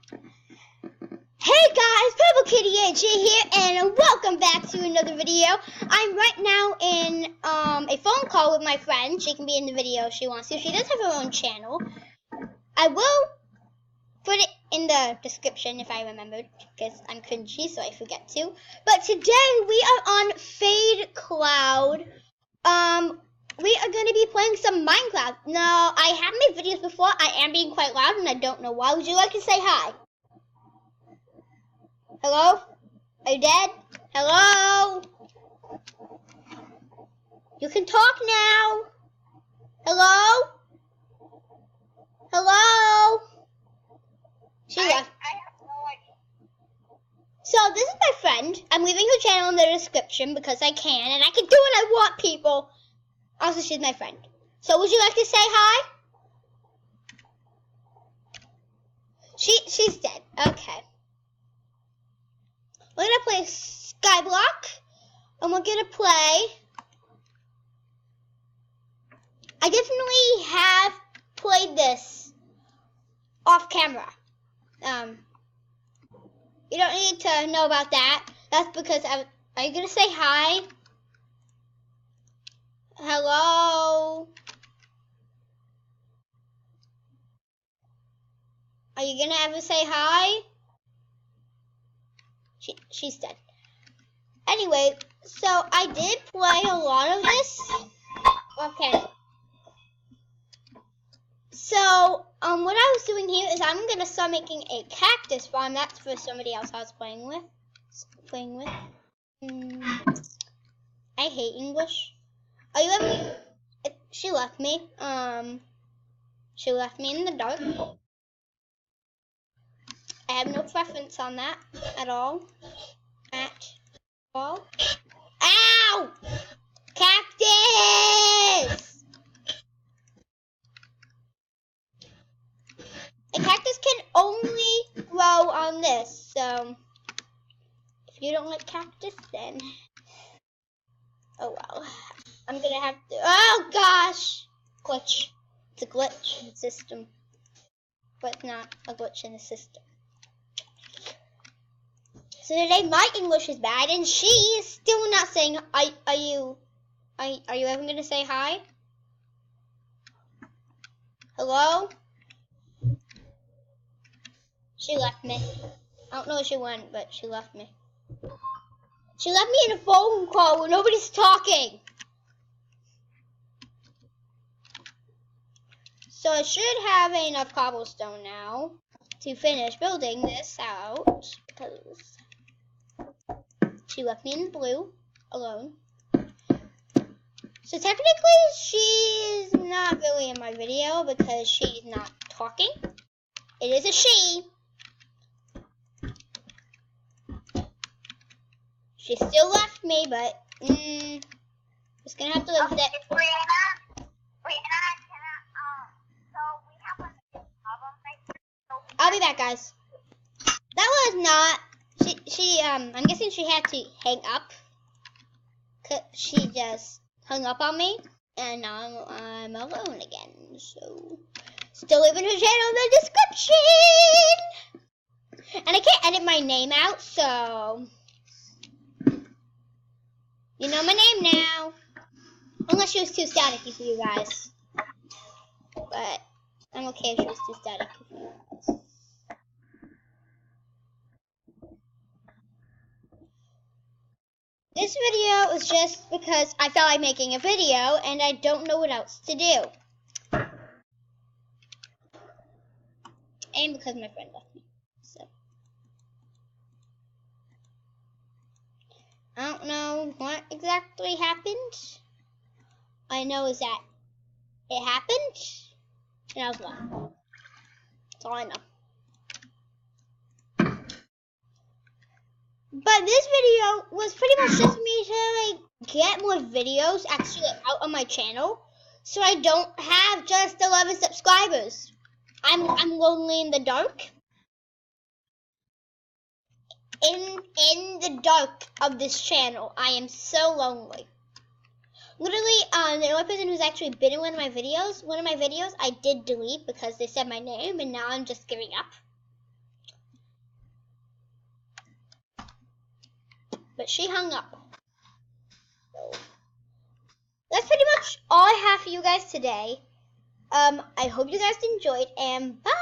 Hey guys, Purple Kitty AJ here, and welcome back to another video. I'm right now in a phone call with my friend. She can be in the video if she wants to. She does have her own channel. I will put it in the description if I remembered, because I'm cringy, so I forget to. But today we are on Fade Cloud. We are going to be playing some Minecraft. Now, I have made videos before. I am being quite loud, and I don't know why. Would you like to say hi? Hello? Are you dead? Hello? You can talk now. Hello? Hello? She left. I have no idea. So this is my friend. I'm leaving her channel in the description because I can, and I can do what I want, people. Also, she's my friend. So would you like to say hi? She's dead. Okay. We're gonna play Skyblock, and we're gonna play. I definitely have played this off camera. You don't need to know about that. That's because are you gonna say hi? Hello? Are you gonna ever say hi? She's dead. Anyway, so I did play a lot of this. Okay. So, what I was doing here is I'm gonna start making a cactus farm. That's for somebody else I was playing with. I hate English. Are you ever? She left me. She left me in the dark. I have no preference on that at all. Ow! Cactus! A cactus can only grow on this, so if you don't like cactus, then oh well. I'm gonna have to. Oh gosh! Glitch. It's a glitch in the system, but it's not a glitch in the system. So today my English is bad, and she is still not saying. Are you ever gonna say hi? Hello? She left me. I don't know where she went, but she left me. She left me in a phone call where nobody's talking. So I should have enough cobblestone now to finish building this out, because she left me in the blue alone. So technically she's not really in my video because she's not talking. It is a she. She still left me, but just gonna have to live with it. It's Brianna, so we have a problem right now. I'll be back, guys. That was not. I'm guessing she had to hang up. 'Cause she just hung up on me, and now I'm alone again. So, still leaving her channel in the description. And I can't edit my name out, so you know my name now. Unless she was too staticky for you guys. But I'm okay if she was too staticky for you guys. This video is just because I felt like making a video and I don't know what else to do. And because my friend left me. So I don't know what exactly happened. I know is that it happened and I was left. That's all I know. But this video was pretty much just me to get more videos actually out on my channel, so I don't have just 11 subscribers. I'm lonely in the dark. In the dark of this channel, I am so lonely. Literally, the only person who's actually been in one of my videos, I did delete because they said my name, and now I'm just giving up. she hung up. So that's pretty much all I have for you guys today. I hope you guys enjoyed, and bye.